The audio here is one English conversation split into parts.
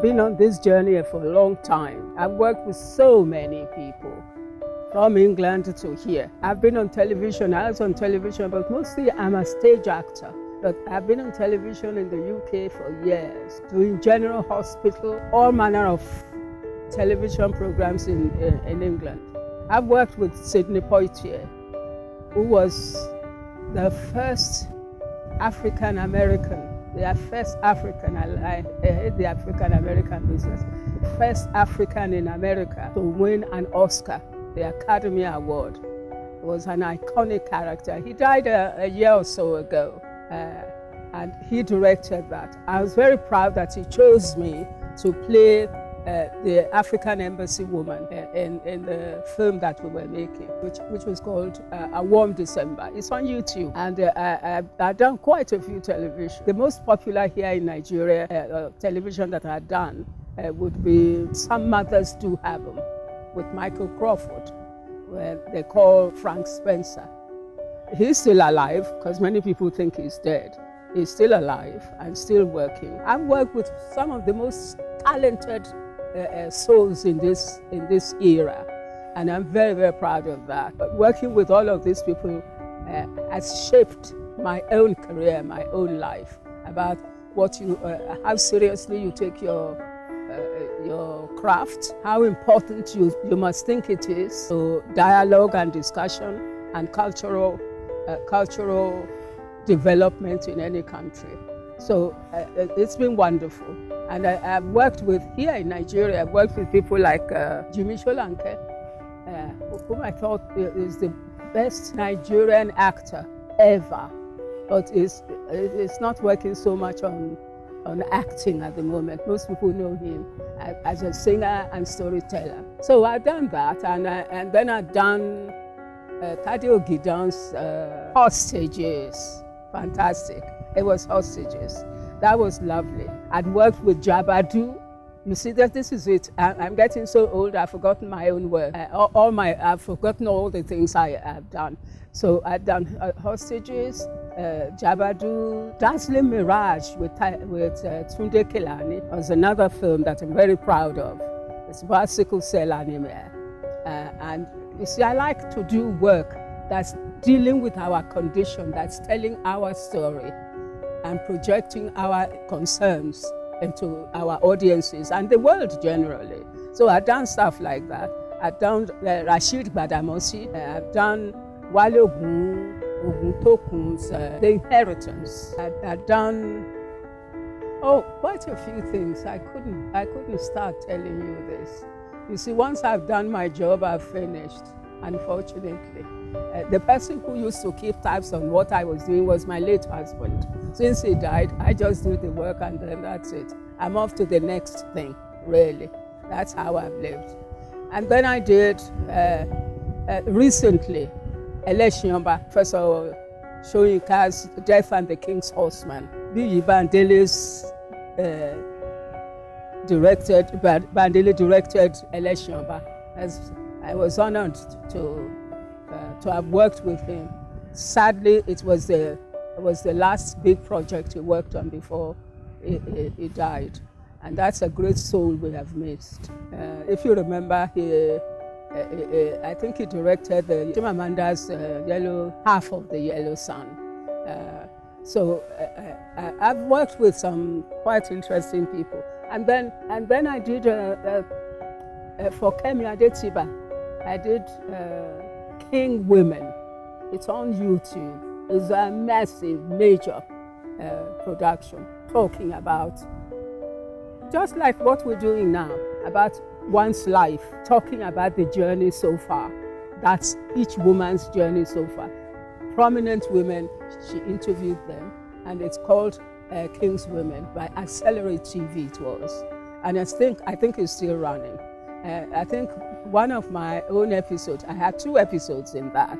been on this journey for a long time. I've worked with so many people, from England to here. I've been on television, I was on television, but mostly I'm a stage actor. But I've been on television in the UK for years, doing General Hospital, all manner of television programs in England. I've worked with Sidney Poitier, who was the first African American, I hate the African American business, first African in America to win an Oscar, the Academy Award. It was an iconic character. He died a year or so ago, and he directed that. I was very proud that he chose me to play the African embassy woman in the film that we were making, which was called A Warm December. It's on YouTube, and I've done quite a few television. The most popular here in Nigeria television that I've done would be Some Mothers Do Have Them with Michael Crawford, where they call Frank Spencer. He's still alive, because many people think he's dead. He's still alive and still working. I've worked with some of the most talented souls in this era, and I'm very, very proud of that. But working with all of these people has shaped my own career, my own life, about what how seriously you take your craft, how important you must think it is. So dialogue and discussion and cultural development in any country. So it's been wonderful. And I've worked with, here in Nigeria, I've worked with people like Jimmy Solanke, whom I thought is the best Nigerian actor ever. But it's not working so much on acting at the moment. Most people know him as a singer and storyteller. So I've done that, and then I've done Taiwo Gideon's Hostages. Fantastic. It was Hostages. That was lovely. I'd worked with Jabadu. You see, this is it. I'm getting so old, I've forgotten my own work. I've forgotten all the things I have done. So I've done Hostages, Jabadu, Dazzling Mirage with Tunde Kelani was another film that I'm very proud of. It's about sickle cell anemia. And you see, I like to do work that's dealing with our condition, that's telling our story and projecting our concerns into our audiences and the world generally. So I've done stuff like that. I've done Rashid Badamosi. I've done Wale Oguntokun's The Inheritance. I've done quite a few things. I couldn't start telling you this. You see, once I've done my job, I've finished, unfortunately. The person who used to keep tabs on what I was doing was my late husband. Since he died, I just do the work and then that's it. I'm off to the next thing, really. That's how I've lived. And then I did, recently, Eleshiomba, first of all, Soyinka's Death and the King's Horseman. Biyi Bandele's Bandele directed Eleshiomba. I was honored to have worked with him. Sadly, it was the last big project he worked on before he died. And that's a great soul we have missed. If you remember, I think he directed Chimamanda's half of the Yellow Sun. So I've worked with some quite interesting people. And then I did, for Kemi Adetiba, I did King Women. It's on YouTube. It's a massive, major production talking about, just like what we're doing now, about one's life, talking about the journey so far. That's each woman's journey so far. Prominent women, she interviewed them, and it's called King's Women by Accelerate TV it was. And I think it's still running. I think one of my own episodes, I had 2 episodes in that,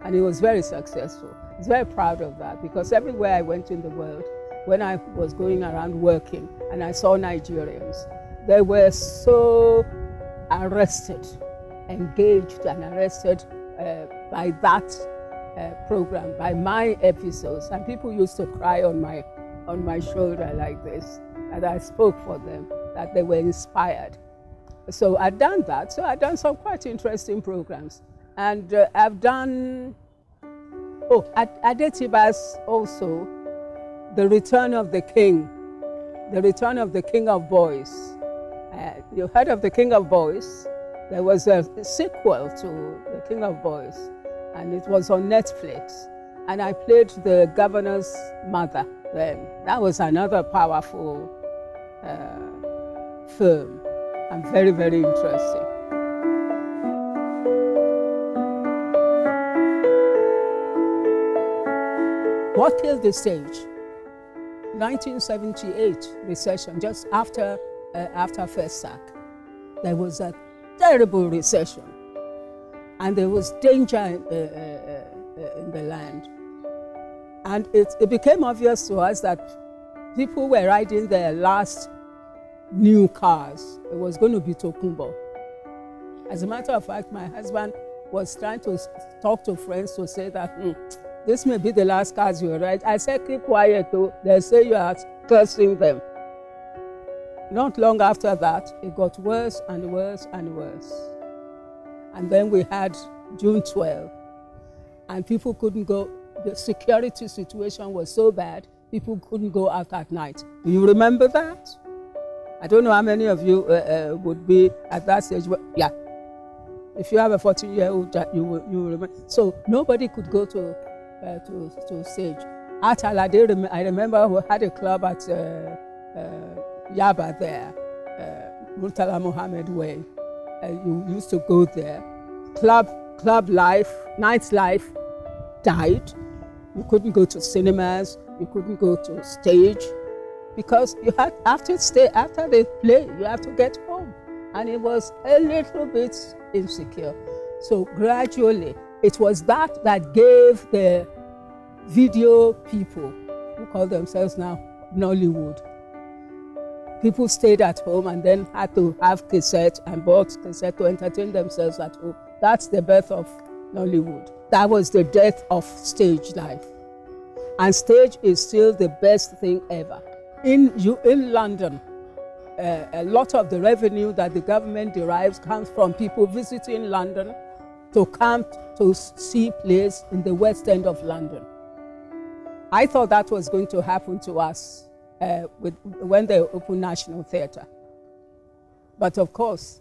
and it was very successful. I was very proud of that, because everywhere I went in the world, when I was going around working and I saw Nigerians, they were so engaged and arrested by that program, by my episodes. And people used to cry on my shoulder like this, and I spoke for them. that they were inspired. So I've done that. So I've done some quite interesting programs. And I've done, at Adetibas also, The Return of the King of Boys. You heard of The King of Boys? There was a sequel to The King of Boys, and it was on Netflix. And I played the governor's mother then. That was another powerful film, and very, very interesting. What killed the stage? 1978 recession, just after First Sack. There was a terrible recession, and there was danger in the land. And it became obvious to us that people were riding their last new cars. It was going to be Tokunbo. As a matter of fact, my husband was trying to talk to friends to say that this may be the last cars you ride. I said, keep quiet, though. They say you are cursing them. Not long after that, it got worse and worse and worse. And then we had June 12, and people couldn't go. The security situation was so bad, people couldn't go out at night. Do you remember that? I don't know how many of you would be at that stage. Yeah. If you have a 14-year-old, you will remember. So nobody could go to stage. At Alade, I remember we had a club at Yaba there, Murtala Mohammed Way. You used to go there. Club life, nightlife died. You couldn't go to cinemas, you couldn't go to stage, because you had after they play, you have to get home. And it was a little bit insecure. So gradually, it was that gave the video people, who call themselves now Nollywood. People stayed at home and then had to have cassette and bought cassette to entertain themselves at home. That's the birth of Nollywood. That was the death of stage life. And stage is still the best thing ever. In London, a lot of the revenue that the government derives comes from people visiting London to come to see plays in the West End of London. I thought that was going to happen to us when they opened National Theatre. But of course,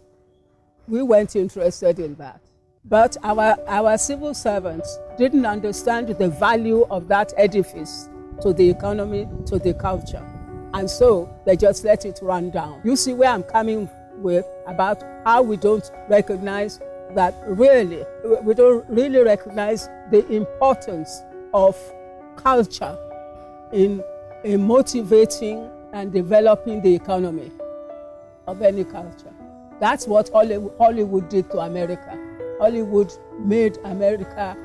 we weren't interested in that. But our civil servants didn't understand the value of that edifice to the economy, to the culture. And so they just let it run down. You see where I'm coming with about how we don't recognize that really, we don't really recognize the importance of culture in motivating and developing the economy of any culture. That's what Hollywood did to America. Hollywood made America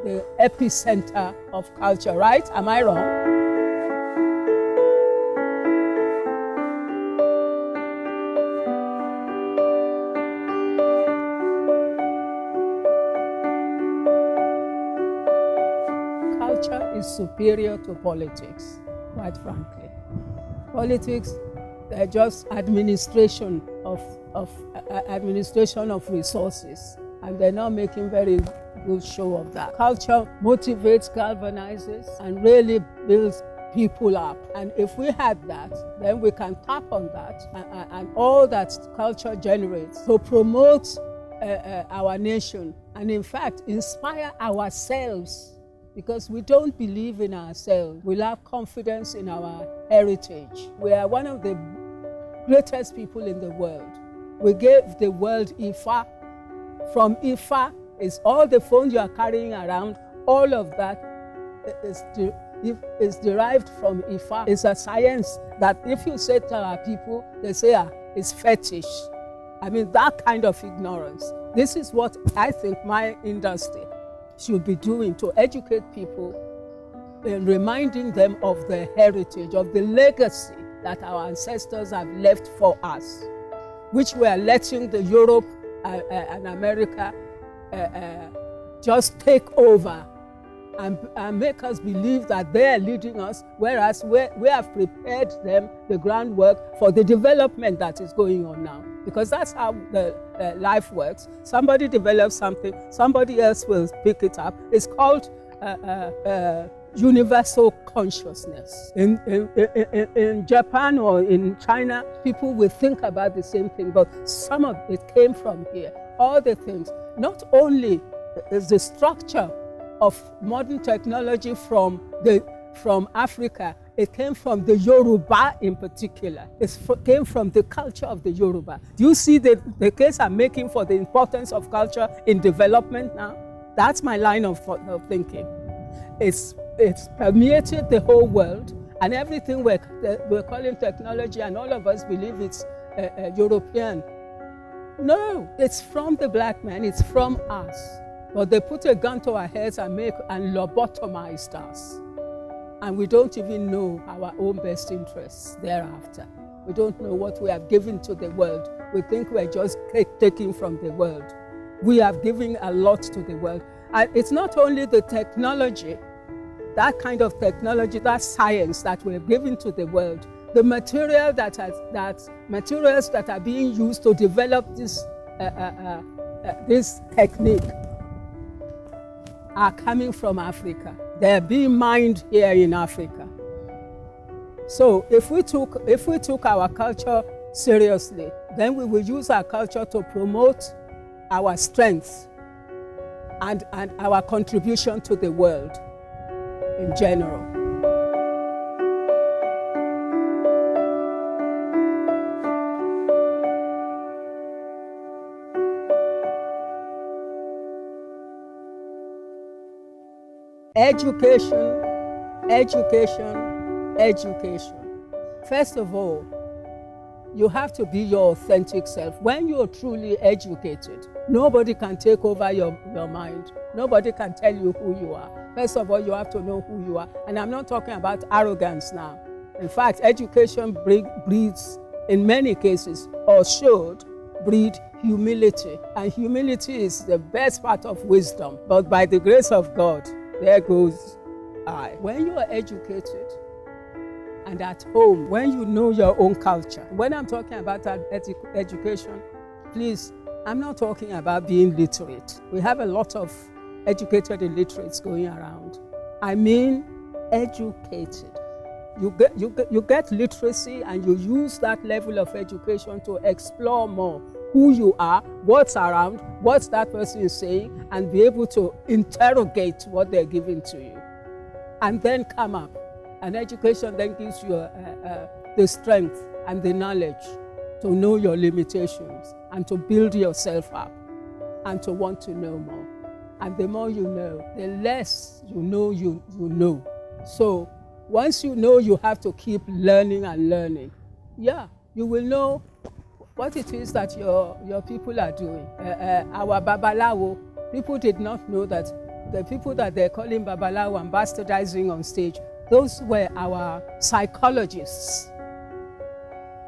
the epicenter of culture, right? Am I wrong? Culture is superior to politics, quite frankly. Politics, they're just administration of resources, and they're not making very good show of that. Culture motivates, galvanizes, and really builds people up. And if we had that, then we can tap on that and all that culture generates to promote our nation and in fact inspire ourselves, because we don't believe in ourselves. We lack confidence in our heritage. We are one of the greatest people in the world. We gave the world Ifa. From Ifa is all the phones you are carrying around, all of that is derived from Ifa. It's a science that if you say to our people, they say it's fetish. I mean, that kind of ignorance. This is what I think my industry should be doing to educate people and reminding them of the heritage, of the legacy that our ancestors have left for us, which we are letting the Europe and America just take over and make us believe that they are leading us, whereas we have prepared them the groundwork for the development that is going on now. Because that's how the life works. Somebody develops something, somebody else will pick it up. It's called universal consciousness. In Japan or in China, people will think about the same thing, but some of it came from here. All the things, not only is the structure of modern technology from Africa, it came from the Yoruba in particular. It came from the culture of the Yoruba. Do you see the case I'm making for the importance of culture in development now? That's my line of thinking. It's permeated the whole world, and everything we're calling technology, and all of us believe it's European. No, it's from the black man, it's from us. But they put a gun to our heads and lobotomized us. And we don't even know our own best interests thereafter. We don't know what we have given to the world. We think we're just taking from the world. We have given a lot to the world. And it's not only the technology, that kind of technology, that science that we're giving to the world, the materials that are being used to develop this technique are coming from Africa. They're being mined here in Africa. So if we took our culture seriously, then we will use our culture to promote our strengths and our contribution to the world in general. Education, education, education. First of all, you have to be your authentic self. When you're truly educated, nobody can take over your mind. Nobody can tell you who you are. First of all, you have to know who you are. And I'm not talking about arrogance now. In fact, education breeds, in many cases, or should breed humility. And humility is the best part of wisdom. But by the grace of God, there goes I. When you are educated and at home, when you know your own culture, when I'm talking about education, please, I'm not talking about being literate. We have a lot of educated illiterates going around. I mean educated. You get literacy and you use that level of education to explore more who you are, what's around, what that person is saying, and be able to interrogate what they're giving to you. And then come up. And education then gives you the strength and the knowledge to know your limitations and to build yourself up and to want to know more. And the more you know, the less you know. So once you know, you have to keep learning and learning. Yeah, you will know what it is that your people are doing. Our Babalawo, people did not know that the people that they're calling Babalawo and bastardizing on stage, those were our psychologists.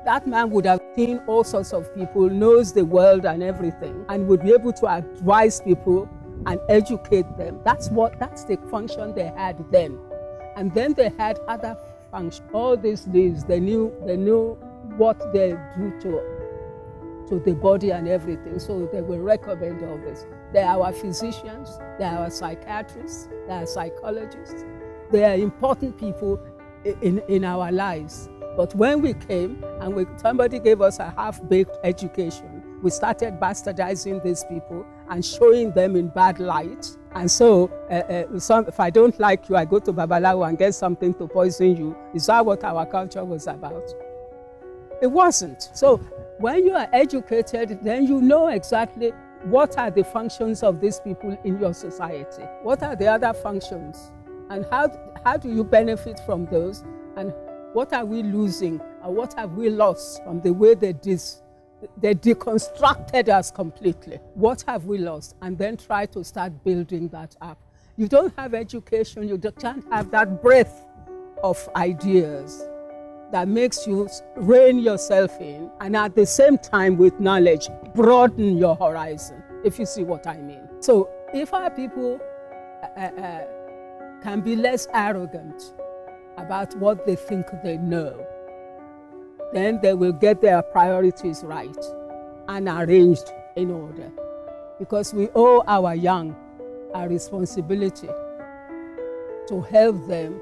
That man would have seen all sorts of people, knows the world and everything, and would be able to advise people and educate them. That's the function they had then. And then they had other functions. All these leaves, they knew what they do to the body and everything. So they will recommend all this. They are our physicians, they are our psychiatrists, they are psychologists. They are important people in our lives. But when we came and somebody gave us a half-baked education, we started bastardizing these people and showing them in bad light. And so if I don't like you, I go to Babalawo and get something to poison you. Is that what our culture was about? It wasn't. So when you are educated, then you know exactly what are the functions of these people in your society. What are the other functions? And how do you benefit from those? And what are we losing? Or what have we lost from the way they deconstructed us completely? What have we lost? And then try to start building that up. You don't have education, you can't have that breadth of ideas that makes you rein yourself in, and at the same time with knowledge, broaden your horizon, if you see what I mean. So if our people can be less arrogant about what they think they know, then they will get their priorities right and arranged in order. Because we owe our young a responsibility to help them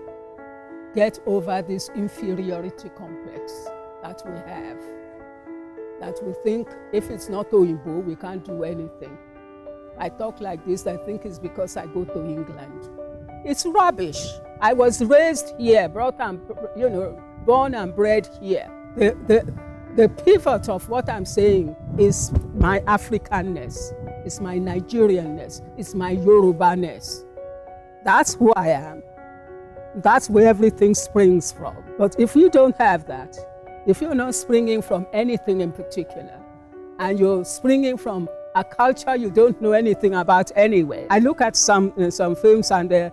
get over this inferiority complex that we have. That we think if it's not Oyinbo, we can't do anything. I talk like this, I think it's because I go to England. It's rubbish. I was raised here, born and bred here. The pivot of what I'm saying is my Africanness, it's my Nigerianness, it's my Yoruba-ness. That's who I am. That's where everything springs from. But if you don't have that, if you're not springing from anything in particular, and you're springing from a culture you don't know anything about anyway. I look at some films and they're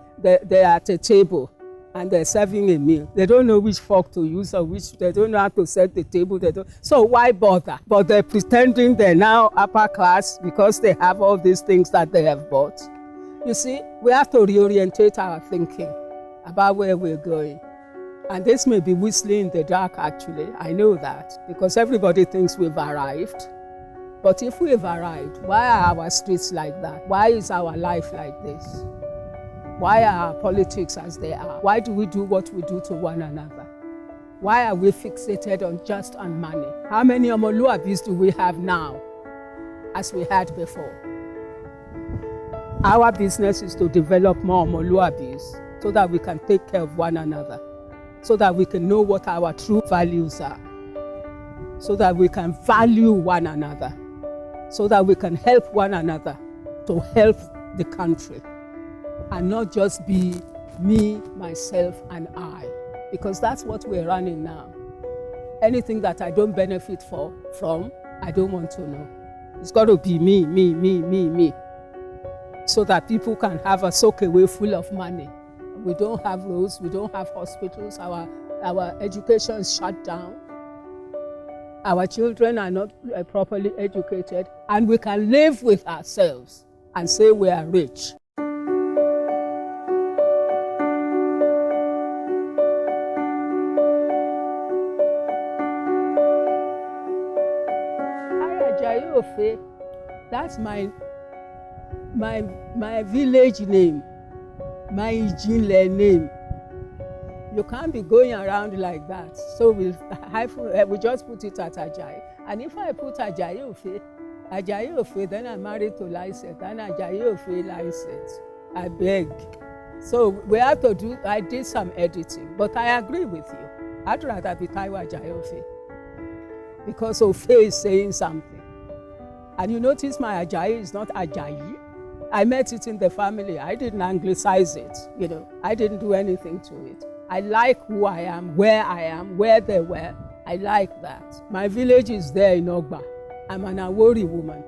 at a table and they're serving a meal. They don't know which fork to use or they don't know how to set the table. So why bother? But they're pretending they're now upper class because they have all these things that they have bought. You see, we have to reorientate our thinking about where we're going. And this may be whistling in the dark, actually. I know that, because everybody thinks we've arrived. But if we've arrived, why are our streets like that? Why is our life like this? Why are our politics as they are? Why do we do what we do to one another? Why are we fixated on money? How many Omoluabis do we have now as we had before? Our business is to develop more Omoluabis so that we can take care of one another, so that we can know what our true values are, so that we can value one another, so that we can help one another to help the country, and not just be me, myself, and I, because that's what we're running now. Anything that I don't benefit from, I don't want to know. It's got to be me, me, me, me, me, so that people can have a soakaway full of money. We don't have roads, we don't have hospitals, our education is shut down. Our children are not properly educated, and we can live with ourselves and say we are rich. Ajai, that's my village name, my Ijinle name. You can't be going around like that. So we just put it at Ajai. And if I put Ajai, then I'm married to Lycett, and Ajai, Lycett. I beg. So we have to do, I did some editing, but I agree with you. I'd rather be Taiwo Ajai, because Ofe is saying something. And you notice my Ajai is not Ajai. I met it in the family. I didn't anglicize it, I didn't do anything to it. I like who I am, where they were. I like that. My village is there in Ogba. I'm an Awori woman.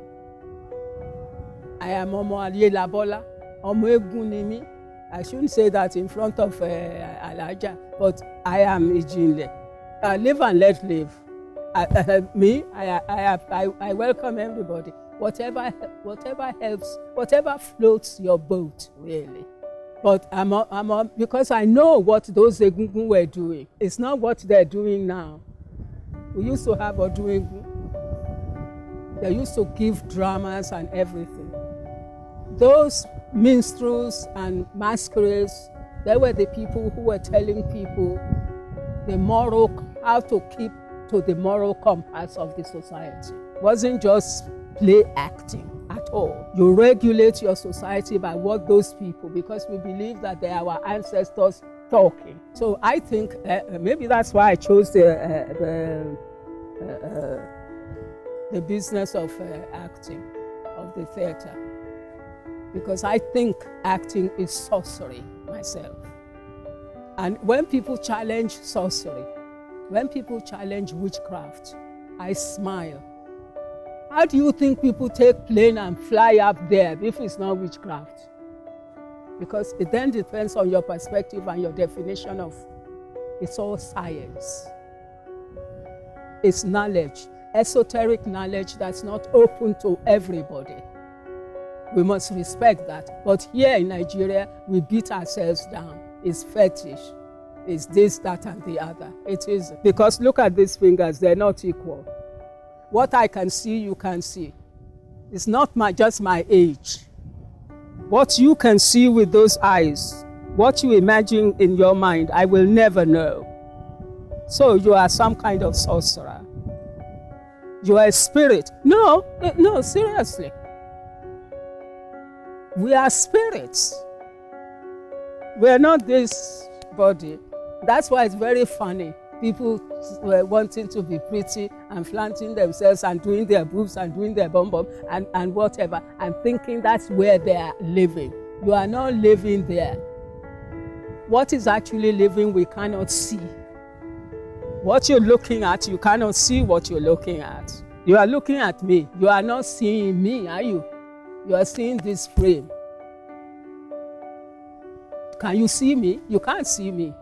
I am Omo Aliyelabola, Omo Egunimi. I shouldn't say that in front of Alaja, but I am Ijinle. Live and let live. I welcome everybody. Whatever helps, whatever floats your boat, really. But because I know what those Egungun were doing. It's not what they're doing now. We used to have Oduegun. They used to give dramas and everything. Those minstrels and masquerades, they were the people who were telling people how to keep to the moral compass of the society. It wasn't just play acting at all. You regulate your society by what those people, because we believe that they are our ancestors talking. So I think maybe that's why I chose the business of acting, of the theater, because I think acting is sorcery myself. And when people challenge sorcery, when people challenge witchcraft, I smile. How do you think people take plane and fly up there if it's not witchcraft? Because it then depends on your perspective and your definition of it's all science. It's knowledge, esoteric knowledge that's not open to everybody. We must respect that. But here in Nigeria, we beat ourselves down. It's fetish. It's this, that, and the other. It is. Because look at these fingers, they're not equal. What I can see, you can see. It's not just my age. What you can see with those eyes, what you imagine in your mind, I will never know. So you are some kind of sorcerer. You are a spirit. No, seriously. We are spirits. We are not this body. That's why it's very funny. People were wanting to be pretty and flaunting themselves and doing their boobs and doing their bum and whatever, and thinking that's where they are living. You are not living there. What is actually living, we cannot see. What you're looking at, you cannot see what you're looking at. You are looking at me. You are not seeing me, are you? You are seeing this frame. Can you see me? You can't see me.